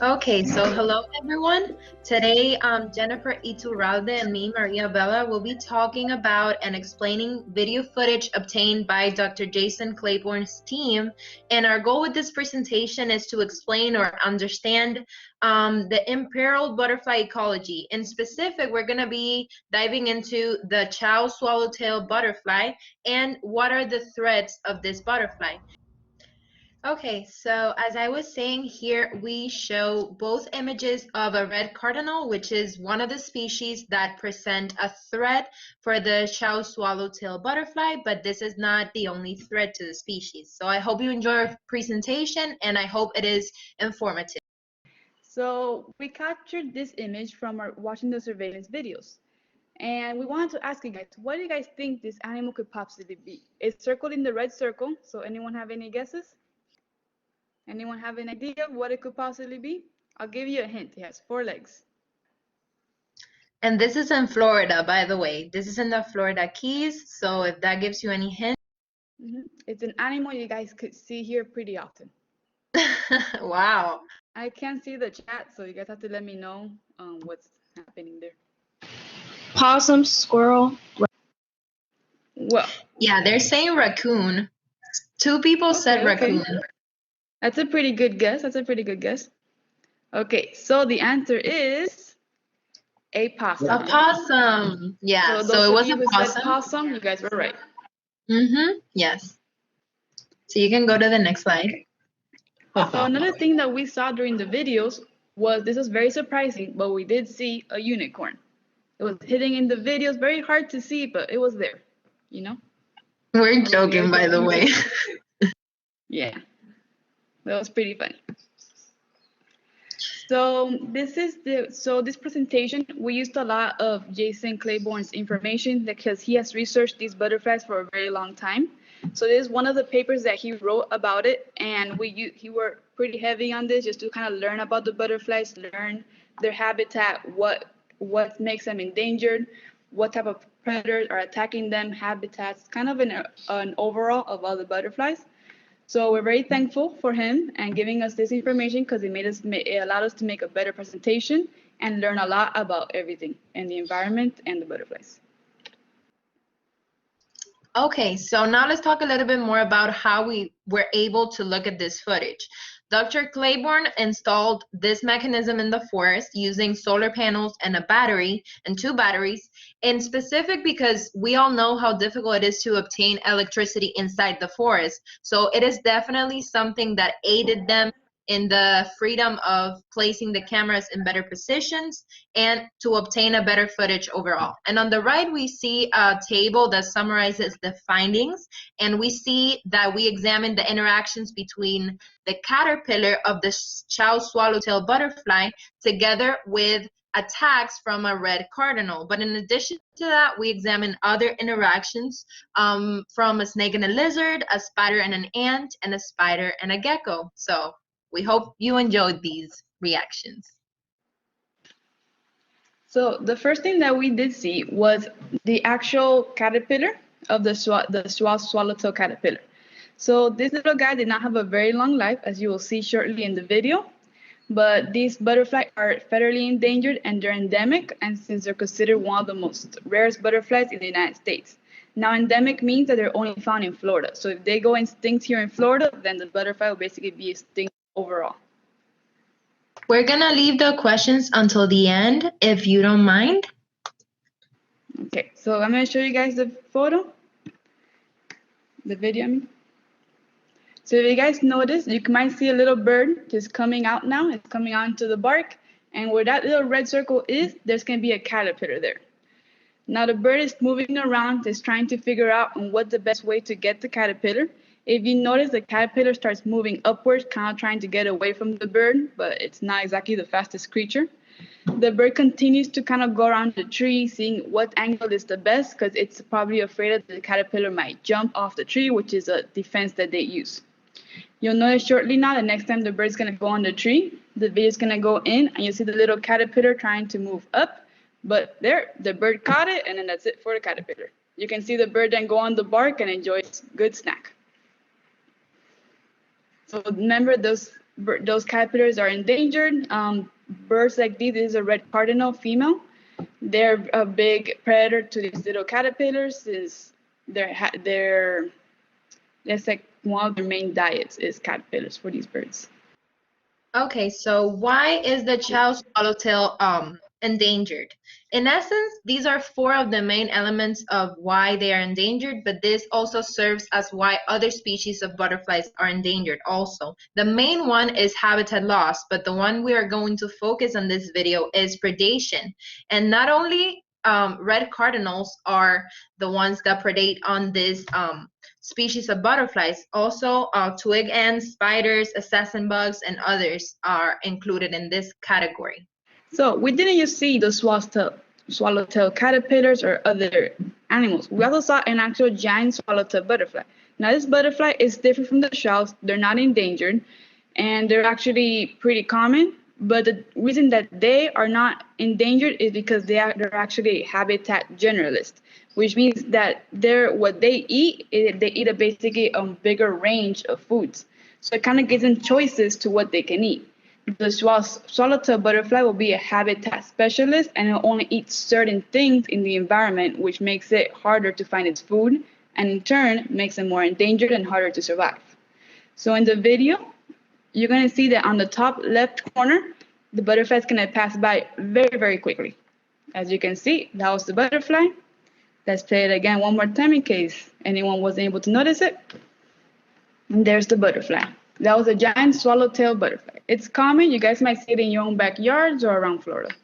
Okay, so hello everyone. Today, Jennifer Iturralde and me, Maria Bella, will be talking about and explaining video footage obtained by Dr. Jason Claiborne's team. And our goal with this presentation is to explain or understand the imperiled butterfly ecology. In specific, we're going to be diving into the chow swallowtail butterfly and what are the threats of this butterfly. Okay, so as I was saying here, we show both images of a red cardinal, which is one of the species that present a threat for the chow swallowtail butterfly, but this is not the only threat to the species. So I hope you enjoy our presentation and I hope it is informative. So we captured this image from our watching the surveillance videos. And we wanted to ask you guys, what do you guys think this animal could possibly be? It's circled in the red circle, so anyone have any guesses? Anyone have an idea of what it could possibly be? I'll give you a hint. It has 4 legs. And this is in Florida, by the way. This is in the Florida Keys, so if that gives you any hint. It's an animal you guys could see here pretty often. Wow. I can't see the chat, so you guys have to let me know what's happening there. Possum, squirrel. Well, yeah, they're saying raccoon. 2 people said raccoon. Okay. That's a pretty good guess. Okay, so the answer is a possum. A possum. Yeah, so it was a possum. Possum, you guys were right. Yes. So you can go to the next slide. So another thing that we saw during the videos was, this was very surprising, but we did see a unicorn. It was hidden in the videos, very hard to see, but it was there, you know? We're joking, by the way. Yeah, that was pretty funny. So this presentation, we used a lot of Jason Claiborne's information because he has researched these butterflies for a very long time. So this is one of the papers that he wrote about it, and he worked pretty heavy on this just to kind of learn about the butterflies, learn their habitat, what makes them endangered, what type of predators are attacking them, habitats, kind of an overall of all the butterflies. So we're very thankful for him and giving us this information because it allowed us to make a better presentation and learn a lot about everything and the environment and the butterflies. Okay, so now let's talk a little bit more about how we were able to look at this footage. Dr. Claiborne installed this mechanism in the forest using solar panels and a battery and 2 batteries, in specific because we all know how difficult it is to obtain electricity inside the forest. So it is definitely something that aided them in the freedom of placing the cameras in better positions and to obtain a better footage overall. And on the right, we see a table that summarizes the findings, and we see that we examined the interactions between the caterpillar of the chow swallowtail butterfly together with attacks from a red cardinal. But in addition to that, we examined other interactions from a snake and a lizard, a spider and an ant, and a spider and a gecko. So we hope you enjoyed these reactions. So the first thing that we did see was the actual caterpillar of the swallowtail caterpillar. So this little guy did not have a very long life, as you will see shortly in the video. But these butterflies are federally endangered and they're endemic, and since they're considered one of the most rarest butterflies in the United States. Now, endemic means that they're only found in Florida. So if they go extinct here in Florida, then the butterfly will basically be extinct overall. We're gonna leave the questions until the end, if you don't mind. Okay, so I'm gonna show you guys the video, I mean. So if you guys notice, you might see a little bird just coming out now. It's coming out into the bark. And where that little red circle is, there's going to be a caterpillar there. Now the bird is moving around, is trying to figure out what's the best way to get the caterpillar. If you notice, the caterpillar starts moving upwards, kind of trying to get away from the bird, but it's not exactly the fastest creature. The bird continues to kind of go around the tree, seeing what angle is the best, because it's probably afraid that the caterpillar might jump off the tree, which is a defense that they use. You'll notice shortly now, the next time the bird's going to go on the tree, the video is going to go in, and you'll see the little caterpillar trying to move up. But there, the bird caught it, and then that's it for the caterpillar. You can see the bird then go on the bark and enjoy its good snack. So remember, those those caterpillars are endangered. Birds like these, this is a red cardinal female. They're a big predator to these little caterpillars since that's like one of their main diets is caterpillars for these birds. Okay, so why is the chow swallowtail endangered? In essence, these are four of the main elements of why they are endangered, but this also serves as why other species of butterflies are endangered also. The main one is habitat loss, but the one we are going to focus on this video is predation. And not only red cardinals are the ones that predate on this species of butterflies. Also, twig ants, spiders, assassin bugs, and others are included in this category. So we didn't just see the swallowtail caterpillars or other animals. We also saw an actual giant swallowtail butterfly. Now this butterfly is different from the shells. They're not endangered, and they're actually pretty common. But the reason that they are not endangered is because they're actually habitat generalists, which means that what they eat basically a bigger range of foods. So it kind of gives them choices to what they can eat. The swallowtail butterfly will be a habitat specialist and it will only eat certain things in the environment, which makes it harder to find its food, and in turn makes it more endangered and harder to survive. So in the video, you're going to see that on the top left corner, the butterfly is going to pass by very, very quickly. As you can see, that was the butterfly. Let's play it again one more time in case anyone wasn't able to notice it. And there's the butterfly. That was a giant swallowtail butterfly. It's common. You guys might see it in your own backyards or around Florida.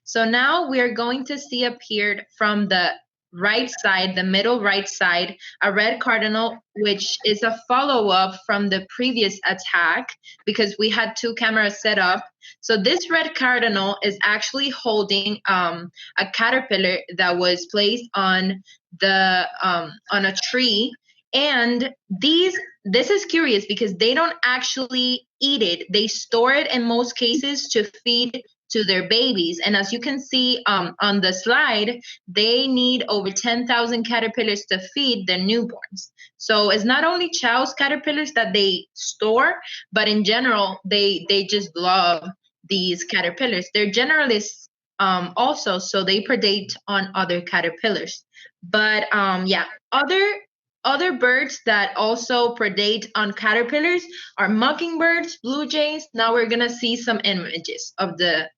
So now we are going to see appeared from the right side, the middle right side, a red cardinal, which is a follow-up from the previous attack because we had two cameras set up. So this red cardinal is actually holding a caterpillar that was placed on a tree. And this is curious because they don't actually eat it. They store it in most cases to feed to their babies. And as you can see on the slide, they need over 10,000 caterpillars to feed their newborns. So it's not only Chow's caterpillars that they store, but in general, they just love these caterpillars. They're generalists also, so they predate on other caterpillars. But yeah, other birds that also predate on caterpillars are mockingbirds, blue jays. Now we're gonna see some images of the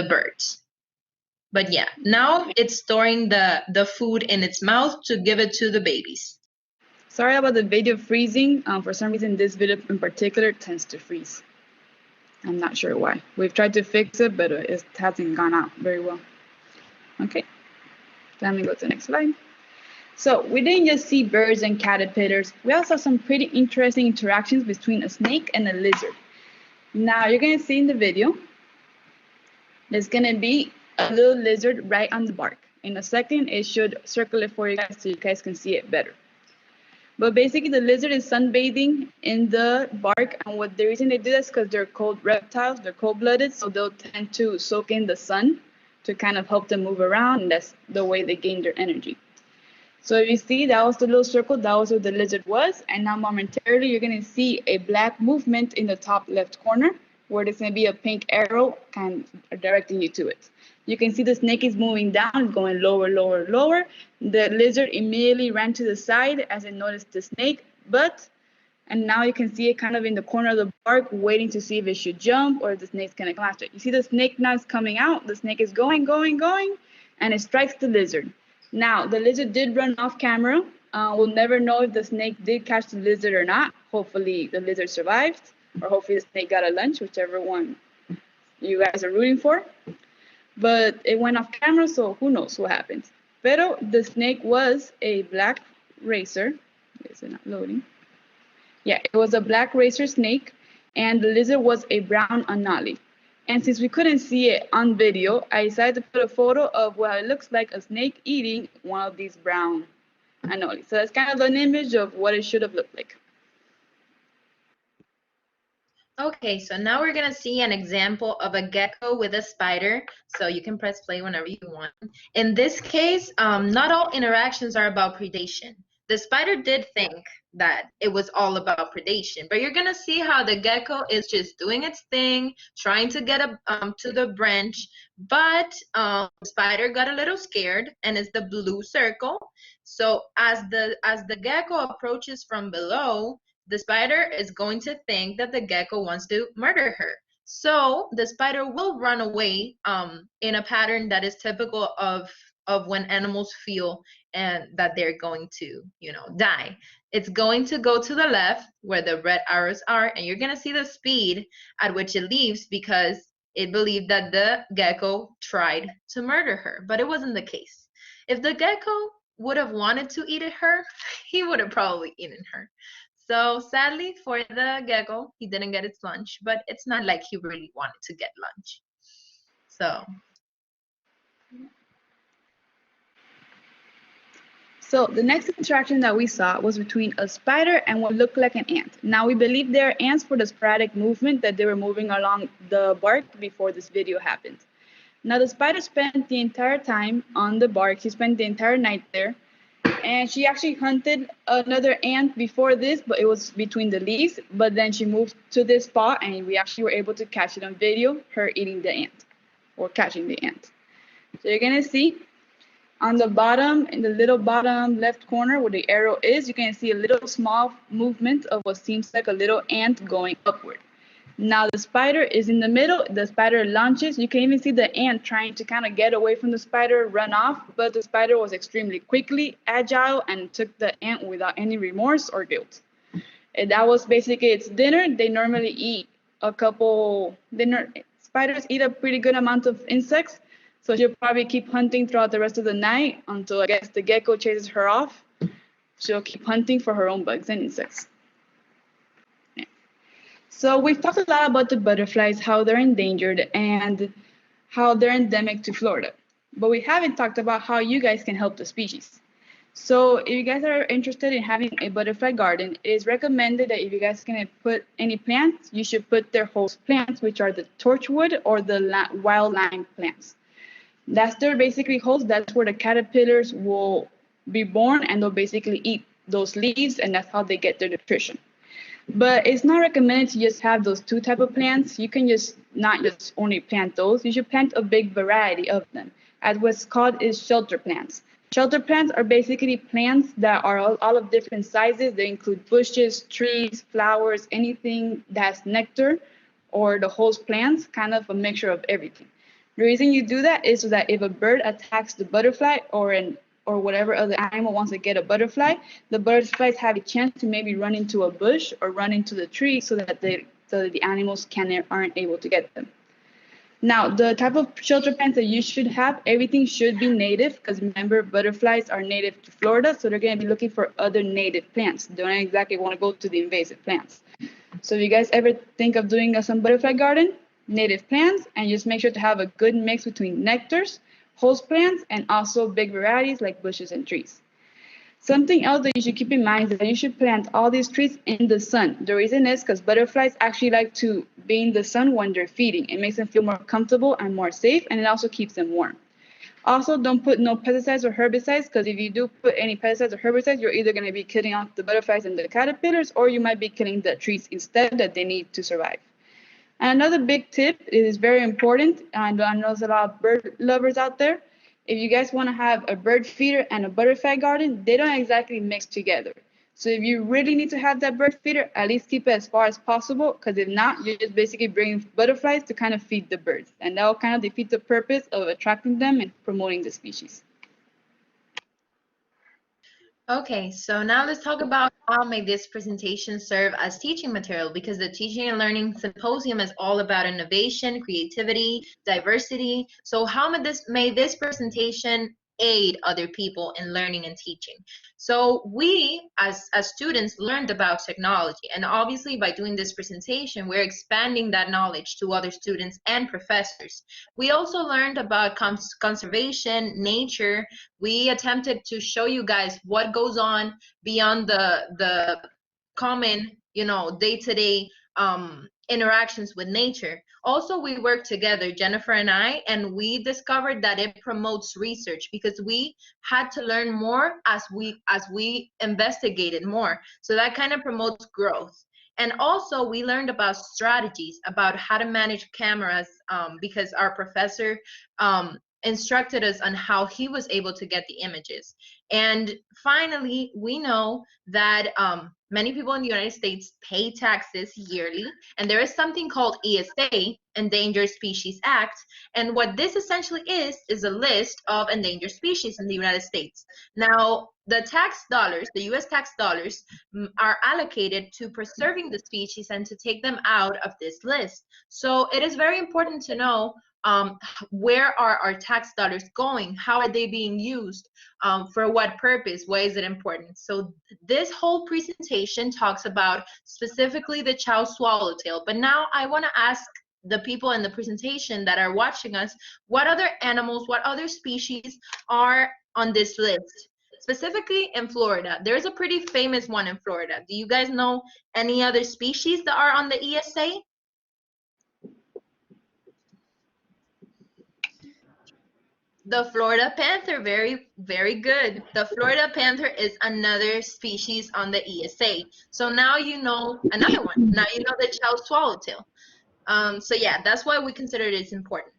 birds. But yeah, now it's storing the food in its mouth to give it to the babies. Sorry about the video freezing. For some reason, this video in particular tends to freeze. I'm not sure why. We've tried to fix it, but it hasn't gone out very well. Okay, let me go to the next slide. So we didn't just see birds and caterpillars. We also saw some pretty interesting interactions between a snake and a lizard. Now you're going to see in the video, there's going to be a little lizard right on the bark. In a second, it should circle it for you guys so you guys can see it better. But basically, the lizard is sunbathing in the bark, and the reason they do this is because they're cold reptiles, they're cold-blooded, so they'll tend to soak in the sun to kind of help them move around, and that's the way they gain their energy. So if you see, that was the little circle, that was where the lizard was, and now momentarily you're going to see a black movement in the top left corner, where there's going to be a pink arrow kind of directing you to it. You can see the snake is moving down, going lower, lower, lower. The lizard immediately ran to the side as it noticed the snake, and now you can see it kind of in the corner of the bark, waiting to see if it should jump or if the snake's going to come after it. You see the snake now is coming out. The snake is going, going, going, and it strikes the lizard. Now, the lizard did run off camera. We'll never know if the snake did catch the lizard or not. Hopefully, the lizard survived, or hopefully the snake got a lunch, whichever one you guys are rooting for. But it went off camera, so who knows what happens. Pero the snake was a black racer. Is it not loading? Yeah, it was a black racer snake, and the lizard was a brown anole. And since we couldn't see it on video, I decided to put a photo of what it looks like a snake eating one of these brown anoles. So that's kind of an image of what it should have looked like. Okay, so now we're going to see an example of a gecko with a spider. So you can press play whenever you want. In this case, not all interactions are about predation. The spider did think that it was all about predation. But you're gonna see how the gecko is just doing its thing, trying to get up to the branch, but the spider got a little scared, and it's the blue circle. So as the gecko approaches from below, the spider is going to think that the gecko wants to murder her. So the spider will run away in a pattern that is typical of when animals feel and that they're going to, die. It's going to go to the left where the red arrows are, and you're going to see the speed at which it leaves because it believed that the gecko tried to murder her, but it wasn't the case. If the gecko would have wanted to eat her, he would have probably eaten her. So sadly for the gecko, he didn't get its lunch, but it's not like he really wanted to get lunch. So the next interaction that we saw was between a spider and what looked like an ant. Now we believe they are ants for the sporadic movement that they were moving along the bark before this video happened. Now the spider spent the entire time on the bark. She spent the entire night there. And she actually hunted another ant before this, but it was between the leaves. But then she moved to this spot, and we actually were able to catch it on video, her eating the ant, or catching the ant. So you're gonna see on the bottom, in the little bottom left corner where the arrow is, you can see a little small movement of what seems like a little ant going upward. Now the spider is in the middle. The spider launches. You can even see the ant trying to kind of get away from the spider, run off, but the spider was extremely quickly agile and took the ant without any remorse or guilt. And that was basically its dinner. They normally eat spiders eat a pretty good amount of insects, so she'll probably keep hunting throughout the rest of the night until I guess the gecko chases her off. She'll keep hunting for her own bugs and insects. So we've talked a lot about the butterflies, how they're endangered, and how they're endemic to Florida. But we haven't talked about how you guys can help the species. So if you guys are interested in having a butterfly garden, it is recommended that if you guys can put any plants, you should put their host plants, which are the torchwood or the wild lime plants. That's their basically host. That's where the caterpillars will be born, and they'll basically eat those leaves, and that's how they get their nutrition. But it's not recommended to just have those two type of plants. You can just not just only plant those. You should plant a big variety of them. As what's called is shelter plants. Shelter plants are basically plants that are all of different sizes. They include bushes, trees, flowers, anything that's nectar, or the host plants, kind of a mixture of everything. The reason you do that is so that if a bird attacks the butterfly or whatever other animal wants to get a butterfly, the butterflies have a chance to maybe run into a bush or run into the tree so that the animals aren't able to get them. Now, the type of shelter plants that you should have, everything should be native, because remember, butterflies are native to Florida, so they're going to be looking for other native plants. They don't exactly want to go to the invasive plants. So if you guys ever think of doing some butterfly garden, native plants, and just make sure to have a good mix between nectars, host plants, and also big varieties like bushes and trees. Something else that you should keep in mind is that you should plant all these trees in the sun. The reason is because butterflies actually like to be in the sun when they're feeding. It makes them feel more comfortable and more safe, and it also keeps them warm. Also, don't put no pesticides or herbicides, because if you do put any pesticides or herbicides, you're either going to be killing off the butterflies and the caterpillars, or you might be killing the trees instead that they need to survive. And another big tip, it is very important, and I know there's a lot of bird lovers out there. If you guys want to have a bird feeder and a butterfly garden, they don't exactly mix together. So if you really need to have that bird feeder, at least keep it as far as possible, because if not, you're just basically bringing butterflies to kind of feed the birds. And that will kind of defeat the purpose of attracting them and promoting the species. Okay, so now let's talk about how may this presentation serve as teaching material, because the Teaching and Learning Symposium is all about innovation, creativity, diversity. So how may this presentation aid other people in learning and teaching? So we, as students, learned about technology, and obviously by doing this presentation, we're expanding that knowledge to other students and professors. We also learned about conservation, nature. We attempted to show you guys what goes on beyond the common, day-to-day interactions with nature. Also, we work together, Jennifer and I, and we discovered that it promotes research because we had to learn more as we investigated more. So that kind of promotes growth. And also, we learned about strategies, about how to manage cameras, because our professor instructed us on how he was able to get the images. And finally, we know that many people in the United States pay taxes yearly, and there is something called ESA, Endangered Species Act. And what this essentially is a list of endangered species in the United States. Now, the tax dollars, the US tax dollars, are allocated to preserving the species and to take them out of this list. So it is very important to know where are our tax dollars going? How are they being used? For what purpose? Why is it important? So this whole presentation talks about specifically the chow swallowtail. But now I want to ask the people in the presentation that are watching us, what other animals, what other species are on this list? Specifically in Florida. There's a pretty famous one in Florida. Do you guys know any other species that are on the ESA? The Florida panther, very, very good. The Florida panther is another species on the ESA. So now you know another one. Now you know the chow swallowtail. So yeah, that's why we consider it important.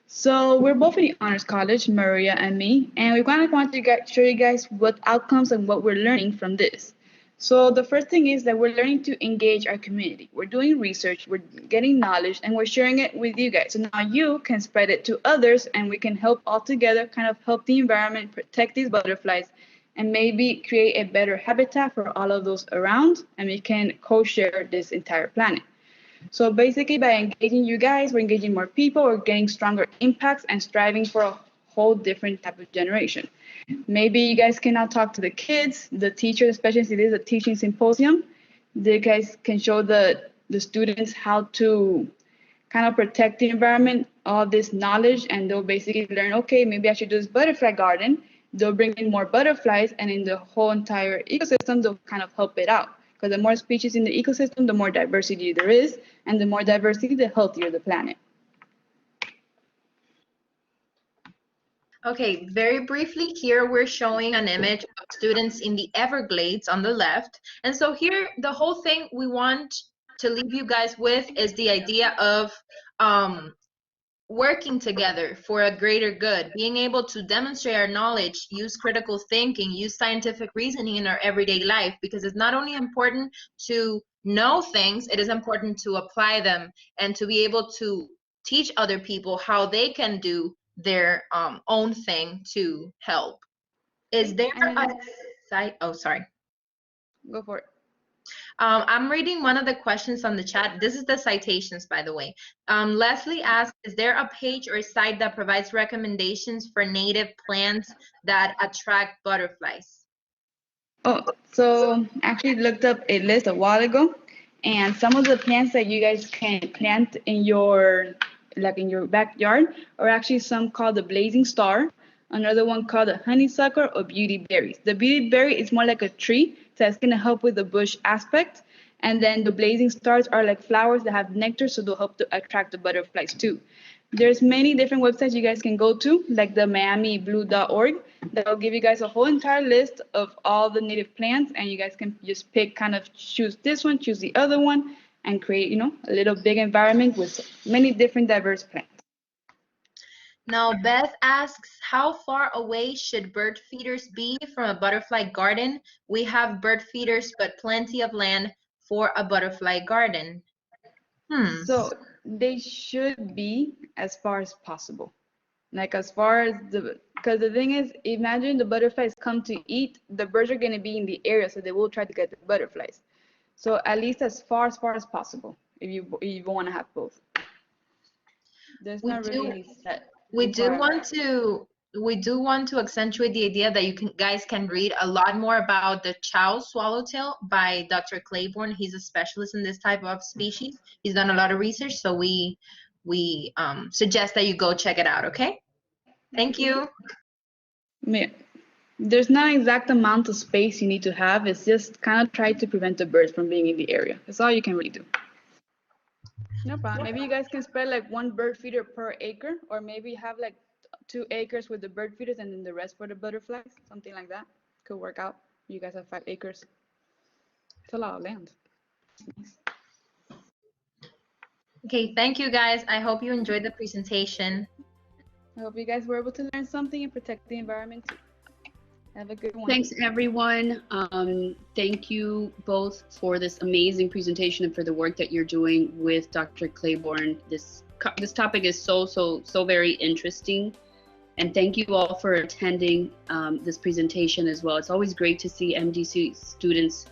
So we're both in the honors college, Maria and me, and we kind of want to show you guys what outcomes and what we're learning from this. So the first thing is that we're learning to engage our community. We're doing research, we're getting knowledge, and we're sharing it with you guys. So now you can spread it to others, and we can help all together kind of help the environment, protect these butterflies, and maybe create a better habitat for all of those around, and we can co-share this entire planet. So basically, by engaging you guys, we're engaging more people, we're getting stronger impacts and striving for a whole different type of generation. Maybe you guys can now talk to the kids, the teachers, especially since it is a teaching symposium. You guys can show the students how to kind of protect the environment, all this knowledge, and they'll basically learn, okay, maybe I should do this butterfly garden. They'll bring in more butterflies, and in the whole entire ecosystem, they'll kind of help it out. Because the more species in the ecosystem, the more diversity there is, and the more diversity, the healthier the planet. Okay, very briefly here we're showing an image of students in the Everglades on the left. And so here the whole thing we want to leave you guys with is the idea of working together for a greater good, being able to demonstrate our knowledge, use critical thinking, use scientific reasoning in our everyday life, because it's not only important to know things, it is important to apply them and to be able to teach other people how they can do their own thing to help. Is there a site? Oh, sorry. Go for it. I'm reading one of the questions on the chat. This is the citations, by the way. Leslie asked, is there a page or site that provides recommendations for native plants that attract butterflies? Oh, so actually looked up a list a while ago, and some of the plants that you guys can plant in your backyard are actually some called the blazing star, another one called the honeysuckle or beauty berries. The beauty berry is more like a tree, so it's gonna help with the bush aspect. And then the blazing stars are like flowers that have nectar, so they'll help to attract the butterflies too. There's many different websites you guys can go to, like the miamiblue.org, that'll give you guys a whole entire list of all the native plants, and you guys can just pick, kind of choose this one, choose the other one, and create, you know, a little big environment with many different diverse plants. Now, Beth asks, how far away should bird feeders be from a butterfly garden? We have bird feeders, but plenty of land for a butterfly garden. So they should be as far as possible. Like as far as because the thing is, imagine the butterflies come to eat, the birds are going to be in the area, so they will try to get the butterflies. So at least as far as possible, if you want to have both. There's not really any set. We do want to accentuate the idea that you guys can read a lot more about the chow swallowtail by Dr. Claiborne. He's a specialist in this type of species. He's done a lot of research, so we suggest that you go check it out. Okay. Thank you. Yeah. There's not an exact amount of space you need to have. It's just kind of try to prevent the birds from being in the area. That's all you can really do. No problem. Maybe you guys can spread like one bird feeder per acre, or maybe have like 2 acres with the bird feeders and then the rest for the butterflies. Something like that could work out. You guys have 5 acres. It's a lot of land. Nice. Okay, thank you guys. I hope you enjoyed the presentation. I hope you guys were able to learn something and protect the environment too. Have a good one. Thanks, everyone. Thank you both for this amazing presentation and for the work that you're doing with Dr. Claiborne. This topic is so very interesting. And thank you all for attending this presentation as well. It's always great to see MDC students,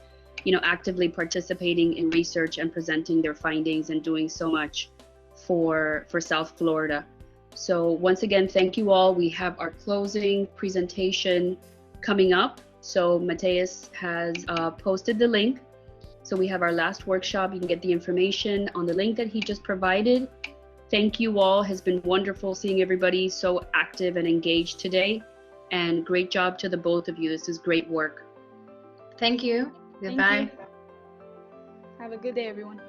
actively participating in research and presenting their findings and doing so much for South Florida. So once again, thank you all. We have our closing presentation coming up. So Mateus has posted the link. So we have our last workshop. You can get the information on the link that he just provided. Thank you all. Has been wonderful seeing everybody so active and engaged today. And great job to the both of you. This is great work. Thank you. Goodbye. Thank you. Have a good day, everyone.